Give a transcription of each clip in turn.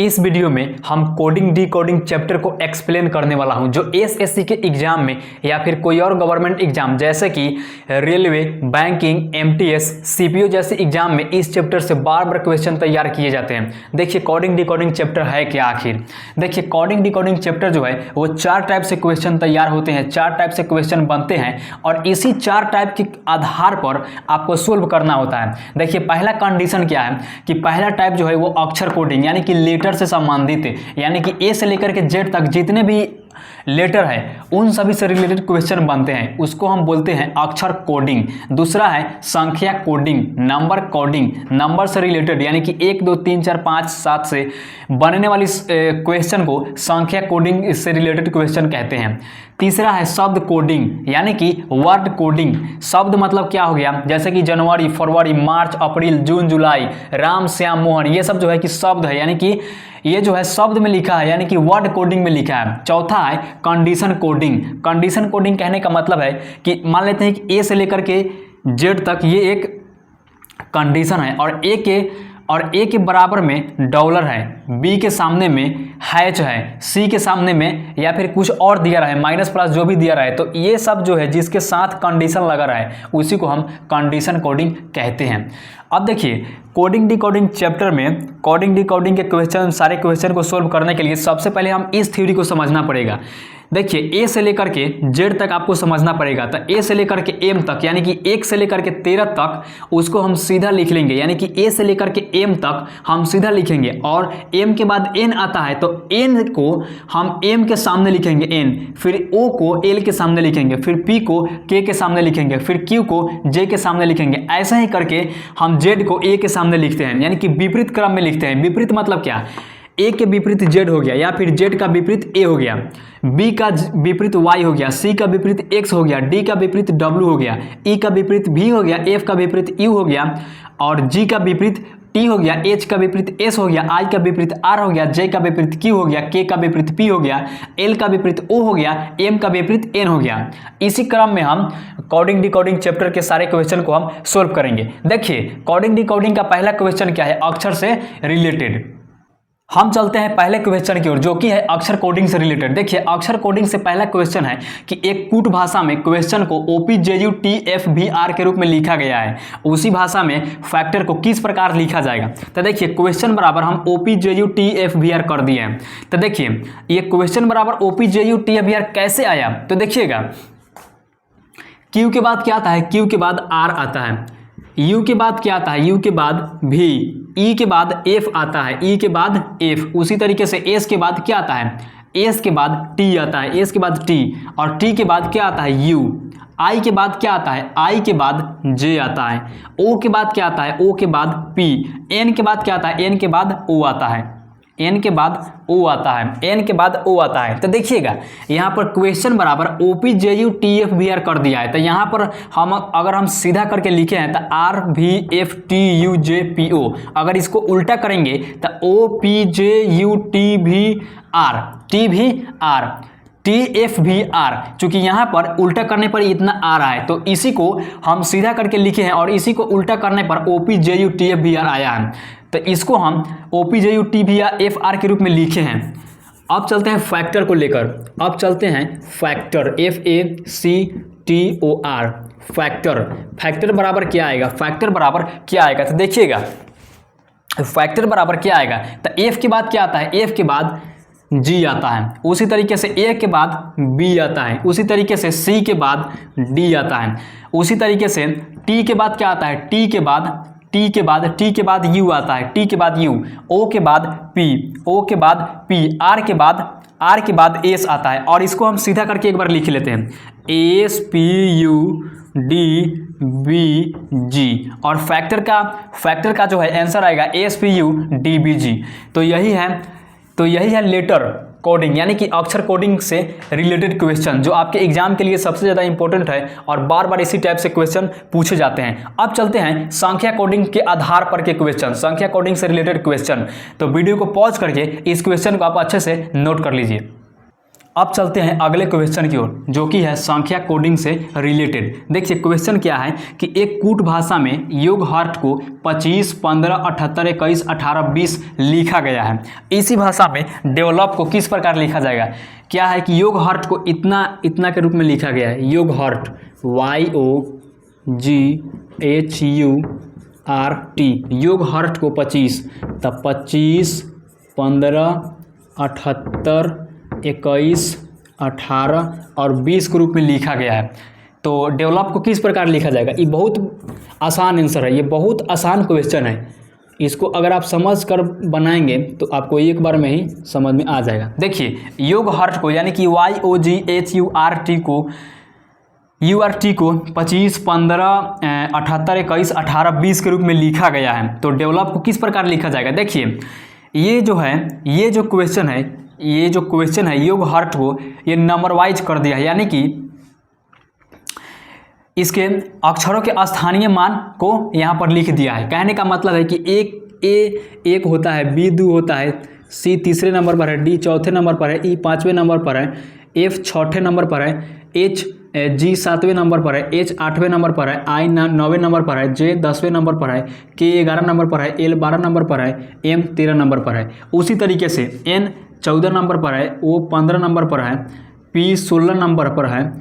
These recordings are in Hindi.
इस वीडियो में हम कोडिंग डिकोडिंग चैप्टर को एक्सप्लेन करने वाला हूं, जो एसएससी के एग्जाम में या फिर कोई और गवर्नमेंट एग्जाम जैसे कि रेलवे, बैंकिंग, एमटीएस, सीपीओ जैसे एग्जाम में इस चैप्टर से बार बार क्वेश्चन तैयार किए जाते हैं। देखिए कोडिंग डिकोडिंग चैप्टर है क्या आखिर। देखिए कोडिंग डिकोडिंग चैप्टर जो है वो 4 टाइप से क्वेश्चन तैयार होते हैं, 4 टाइप से क्वेश्चन बनते हैं और इसी 4 टाइप के आधार पर आपको सोल्व करना होता है। देखिए पहला कंडीशन क्या है कि पहला टाइप जो है वो अक्षर कोडिंग यानी कि लेटर से संबंधित है, यानी कि ए से लेकर के जेड तक जितने भी लेटर है उन सभी से रिलेटेड क्वेश्चन बनते हैं, उसको हम बोलते हैं अक्षर कोडिंग। दूसरा है संख्या कोडिंग, नंबर कोडिंग, नंबर से रिलेटेड यानी कि 1 2 3 4 5 7 से बनने वाली क्वेश्चन को संख्या कोडिंग से रिलेटेड क्वेश्चन कहते हैं। तीसरा है शब्द कोडिंग यानी कि वर्ड कोडिंग। शब्द मतलब क्या हो गया, जैसे कि जनवरी, फरवरी, मार्च, अप्रैल, जून, जुलाई, राम, श्याम, मोहन, ये सब जो है कि शब्द है, यानी कि ये जो है शब्द में लिखा है यानी कि वर्ड कोडिंग में लिखा है। चौथा है कंडीशन कोडिंग। कंडीशन कोडिंग कहने का मतलब है कि मान लेते हैं कि ए से लेकर के जेड तक ये एक कंडीशन है और ए के बराबर में डॉलर है, बी के सामने में हैच है, सी के सामने में या फिर कुछ और दिया रहा है, माइनस प्लस जो भी दिया रहा है, तो ये सब जो है जिसके साथ कंडीशन लगा रहा है उसी को हम कंडीशन कोडिंग कहते हैं। अब देखिए कोडिंग डिकोडिंग चैप्टर में कोडिंग डिकोडिंग के क्वेश्चन, सारे क्वेश्चन को सोल्व करने के लिए सबसे पहले हम इस थ्योरी को समझना पड़ेगा। देखिए ए से लेकर के जेड तक आपको समझना पड़ेगा, तो ए से लेकर के एम तक यानी कि 1 से लेकर के 13 तक उसको हम सीधा लिख लेंगे, यानी कि ए से लेकर के एम तक हम सीधा लिखेंगे और एम के बाद एन आता है तो एन को हम एम के सामने लिखेंगे एन, फिर ओ को एल के सामने लिखेंगे, फिर पी को के के सामने लिखेंगे, फिर क्यू को जे के सामने लिखेंगे। ऐसा ही करके हम जेड को ए के सामने लिखते हैं, यानी कि विपरीत क्रम में लिखते हैं। विपरीत मतलब क्या, ए के विपरीत जेड हो गया या फिर जेड का विपरीत ए हो गया, बी का विपरीत वाई हो गया, सी का विपरीत एक्स हो गया, डी का विपरीत डब्ल्यू हो गया, ई का विपरीत भी हो गया, एफ का विपरीत यू हो गया और जी का विपरीत टी हो गया, एच का विपरीत एस हो गया, आई का विपरीत आर हो गया, जे का विपरीत क्यू हो गया, के का विपरीत पी हो गया, एल का विपरीत ओ हो गया, एम का विपरीत एन हो गया। इसी क्रम में हम कोडिंग डिकोडिंग चैप्टर के सारे क्वेश्चन को हम सोल्व करेंगे। देखिए कोडिंग डिकोडिंग का पहला क्वेश्चन क्या है, अक्षर से रिलेटेड। हम चलते हैं पहले क्वेश्चन की ओर जो कि है अक्षर कोडिंग से रिलेटेड। देखिए अक्षर कोडिंग से पहला क्वेश्चन है कि एक कूट भाषा में क्वेश्चन को OPJUTFVR के रूप में लिखा गया है, उसी भाषा में फैक्टर को किस प्रकार लिखा जाएगा। तो देखिए क्वेश्चन बराबर हम OPJUTFVR कर दिए हैं। तो देखिए ये क्वेश्चन बराबर OPJUTFVR कैसे आया, तो देखिएगा क्यू के बाद क्या आता है, क्यू के बाद आर आता है, यू के बाद क्या आता है, यू के बाद भी, ई के बाद एफ आता है, ई के बाद एफ, उसी तरीके से एस के बाद क्या आता है, एस के बाद टी आता है, एस के बाद टी और टी के बाद क्या आता है यू, आई के बाद क्या आता है, आई के बाद जे आता है, ओ के बाद क्या आता है, ओ के बाद पी, एन के बाद क्या आता है, एन के बाद ओ आता है, एन के बाद ओ आता है, एन के बाद ओ आता है। तो देखिएगा यहाँ पर क्वेश्चन बराबर OPJUTFVR कर दिया है, तो यहाँ पर हम अगर हम सीधा करके लिखे हैं तो RVFTUJPO, अगर इसको उल्टा करेंगे तो OPJUTVR TFVR, चूंकि यहाँ पर उल्टा करने पर इतना आ रहा है तो इसी को हम सीधा करके लिखे हैं और इसी को उल्टा करने पर OPJUTFVR आया है, तो इसको हम OPJUTFVR के रूप में लिखे हैं। अब चलते हैं फैक्टर को लेकर, अब चलते हैं फैक्टर FACTOR फैक्टर। फैक्टर बराबर क्या आएगा, फैक्टर बराबर क्या आएगा, तो देखिएगा फैक्टर बराबर क्या आएगा, तो एफ के बाद क्या आता है, एफ के बाद जी आता है, उसी तरीके से ए के बाद बी आता है, उसी तरीके से सी के बाद डी आता है, उसी तरीके से टी के बाद क्या आता है, टी के बाद यू आता है, टी के बाद यू, ओ के बाद पी, ओ के बाद पी, आर के बाद एस आता है और इसको हम सीधा करके एक बार लिख लेते हैं ASPUDBG और फैक्टर का जो है आंसर आएगा ASPUDBG। तो यही है लेटर कोडिंग यानी कि अक्षर कोडिंग से रिलेटेड क्वेश्चन जो आपके एग्जाम के लिए सबसे ज़्यादा इंपॉर्टेंट है और बार बार इसी टाइप से क्वेश्चन पूछे जाते हैं। अब चलते हैं संख्या कोडिंग के आधार पर के क्वेश्चन, संख्या कोडिंग से रिलेटेड क्वेश्चन। तो वीडियो को पॉज करके इस क्वेश्चन को आप अच्छे से नोट कर लीजिए। अब चलते हैं अगले क्वेश्चन की ओर, जो कि है संख्या कोडिंग से रिलेटेड। देखिए क्वेश्चन क्या है कि एक कूट भाषा में योग हर्ट को 25, 15, 78, 21, 18, 20 लिखा गया है। इसी भाषा में डेवलप को किस प्रकार लिखा जाएगा? क्या है कि योग हर्ट को इतना इतना के रूप में लिखा गया है। योग हर्ट YOGHURT, योग हर्ट को 25, तब 25, 15, 78, 21, 18 और 20 के रूप में लिखा गया है। तो डेवलप को किस प्रकार लिखा जाएगा? ये बहुत आसान आंसर है, ये बहुत आसान क्वेश्चन है। इसको अगर आप समझ कर बनाएंगे तो आपको एक बार में ही समझ में आ जाएगा। देखिए योग हर्ट को यानी कि YOGHURT को 25, 15, 78, 21, 18, 20 के रूप में लिखा गया है। तो डेवलप को किस प्रकार लिखा जाएगा? देखिए ये जो क्वेश्चन है योग हर्ट को ये नंबर वाइज कर दिया है, यानी कि इसके अक्षरों के स्थानीय मान को यहाँ पर लिख दिया है। कहने का मतलब है कि एक होता है, B 2 होता है, C तीसरे नंबर पर है, D चौथे नंबर पर है, E पाँचवें नंबर पर है, F छठे नंबर पर है, G सातवें नंबर पर है, H आठवें नंबर पर है, I नौवें नंबर पर है, J 10वें नंबर पर है, K 11 नंबर पर है, L 12 नंबर पर है, M 13 नंबर पर है। उसी तरीके से N 14 नंबर पर है, O 15 नंबर पर है, P 16 नंबर पर है,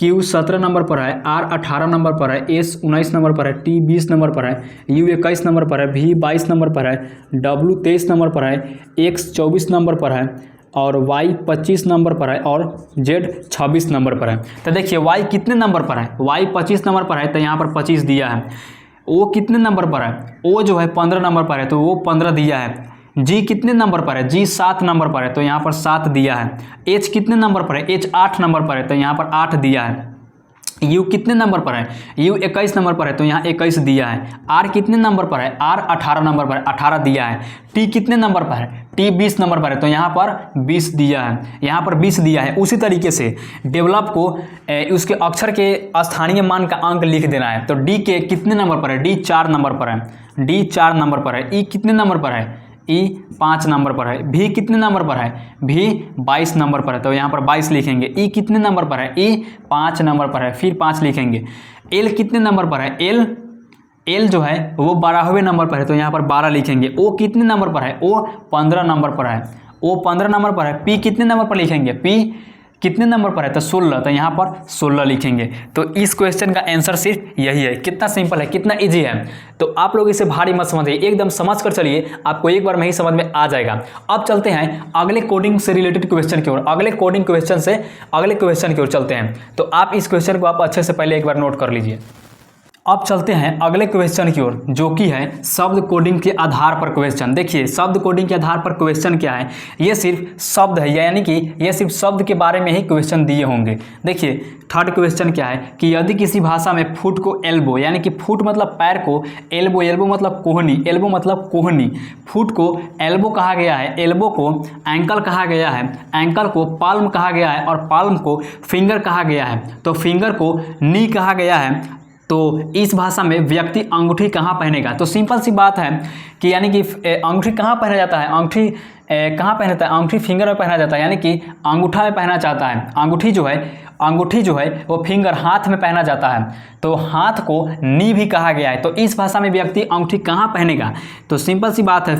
Q 17 नंबर पर है, R 18 नंबर पर है, S 19 नंबर पर है, T 20 नंबर पर है, U 21 नंबर पर है, V 22 नंबर पर है, W 23 नंबर पर है, X 24 नंबर पर है और Y 25 नंबर पर है और Z 26 नंबर पर है। तो देखिए Y कितने नंबर पर है? Y 25 नंबर पर है तो यहाँ पर 25 दिया है। O कितने नंबर पर है? O जो है 15 नंबर पर है तो वो 15 दिया है। G कितने नंबर पर है? G 7 नंबर पर है तो यहाँ पर 7 दिया है। H कितने नंबर पर है? H 8 नंबर पर है तो यहाँ पर 8 दिया है। U कितने नंबर पर है? U 21 नंबर पर है तो यहाँ 21 दिया है। R कितने नंबर पर है? R 18 नंबर पर है, 18 दिया है। T कितने नंबर पर है? T 20 नंबर पर है तो यहाँ पर 20 दिया है, यहाँ पर 20 दिया है। उसी तरीके से डेवलप को उसके अक्षर के स्थानीय मान का अंक लिख देना है। तो D के कितने नंबर पर है? D 4 नंबर पर है, D 4 नंबर पर है। E कितने नंबर पर है? E 5 नंबर पर है। V कितने नंबर पर है? V 22 नंबर पर है तो यहाँ पर 22 लिखेंगे। E कितने नंबर पर है? E 5 नंबर पर है, फिर 5 लिखेंगे। L कितने नंबर पर है? L जो है वो 12वें नंबर पर है तो यहाँ पर 12 लिखेंगे। O कितने नंबर पर है? O 15 नंबर पर है, O 15 नंबर पर है। P कितने नंबर पर लिखेंगे? P कितने नंबर पर है? तो 16, तो यहाँ पर 16 लिखेंगे। तो इस क्वेश्चन का आंसर सिर्फ यही है। कितना सिंपल है, कितना इजी है। तो आप लोग इसे भारी मत समझिए, एकदम समझ कर चलिए, आपको एक बार में ही समझ में आ जाएगा। अब चलते हैं अगले कोडिंग से रिलेटेड क्वेश्चन की ओर। अगले क्वेश्चन की ओर चलते हैं। तो आप इस क्वेश्चन को आप अच्छे से पहले एक बार नोट कर लीजिए। अब चलते हैं अगले क्वेश्चन की ओर, जो कि है शब्द कोडिंग के आधार पर क्वेश्चन। देखिए शब्द कोडिंग के आधार पर क्वेश्चन क्या है? ये सिर्फ शब्द है, यानी कि ये सिर्फ शब्द के बारे में ही क्वेश्चन दिए होंगे। देखिए थर्ड क्वेश्चन क्या है कि यदि किसी भाषा में फुट को एल्बो, यानी कि फुट मतलब पैर को, एल्बो मतलब कोहनी, फुट को एल्बो कहा गया है, एल्बो को एंकल कहा गया है, एंकल को पाल्म कहा गया है और पाल्म को फिंगर कहा गया है, तो फिंगर को नी कहा गया है। तो इस भाषा में व्यक्ति अंगूठी कहाँ पहनेगा? तो सिंपल सी बात है कि यानी कि अंगूठी कहाँ पहना जाता है? अंगूठी कहाँ पहना जाता है? अंगूठी फिंगर में पहना जाता है, यानी कि अंगूठा में पहना चाहता है। अंगूठी जो है वो फिंगर हाथ में पहना जाता है, तो हाथ को नी भी कहा गया है। तो इस भाषा में व्यक्ति अंगूठी कहाँ पहनेगा? तो सिंपल सी बात है,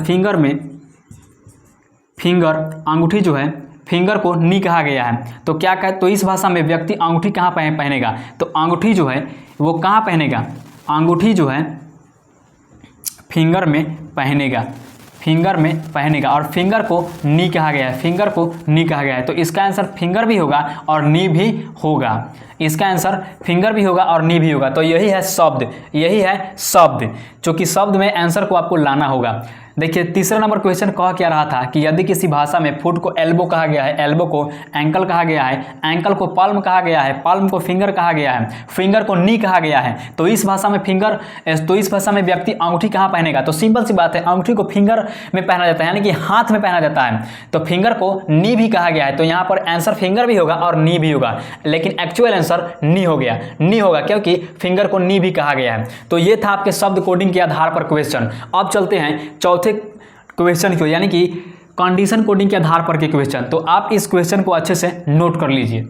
अंगूठी जो है फिंगर को नी कहा गया है। तो क्या कहे, तो इस भाषा में व्यक्ति अंगूठी कहाँ पहनेगा? तो अंगूठी जो है वो कहाँ पहनेगा? अंगूठी जो है फिंगर में पहनेगा और फिंगर को नी कहा गया है, तो इसका आंसर फिंगर भी होगा और नी भी होगा। इसका आंसर फिंगर भी होगा और नी भी होगा। तो यही है शब्द, जो कि शब्द में आंसर को आपको लाना होगा। देखिए तीसरा नंबर क्वेश्चन कह क्या रहा था कि यदि किसी भाषा में फुट को एल्बो कहा गया है, एल्बो को एंकल कहा गया है, एंकल को पाल्म कहा गया है, पाल्म को फिंगर कहा गया है, फिंगर को नी कहा गया है, तो इस भाषा में व्यक्ति अंगूठी कहाँ पहनेगा? तो सिंपल सी बात है, अंगूठी को फिंगर में पहना जाता है, यानी कि हाथ में पहना जाता है, तो फिंगर को नी भी कहा गया है। तो यहाँ पर आंसर फिंगर भी होगा और नी भी होगा, लेकिन एक्चुअल आंसर नी होगा क्योंकि फिंगर को नी भी कहा गया है। तो ये था आपके शब्द कोडिंग के आधार पर क्वेश्चन। अब चलते हैं चौथे क्वेश्चन की, यानी कि कंडीशन कोडिंग के आधार पर के क्वेश्चन। तो आप इस क्वेश्चन को अच्छे से नोट कर लीजिए।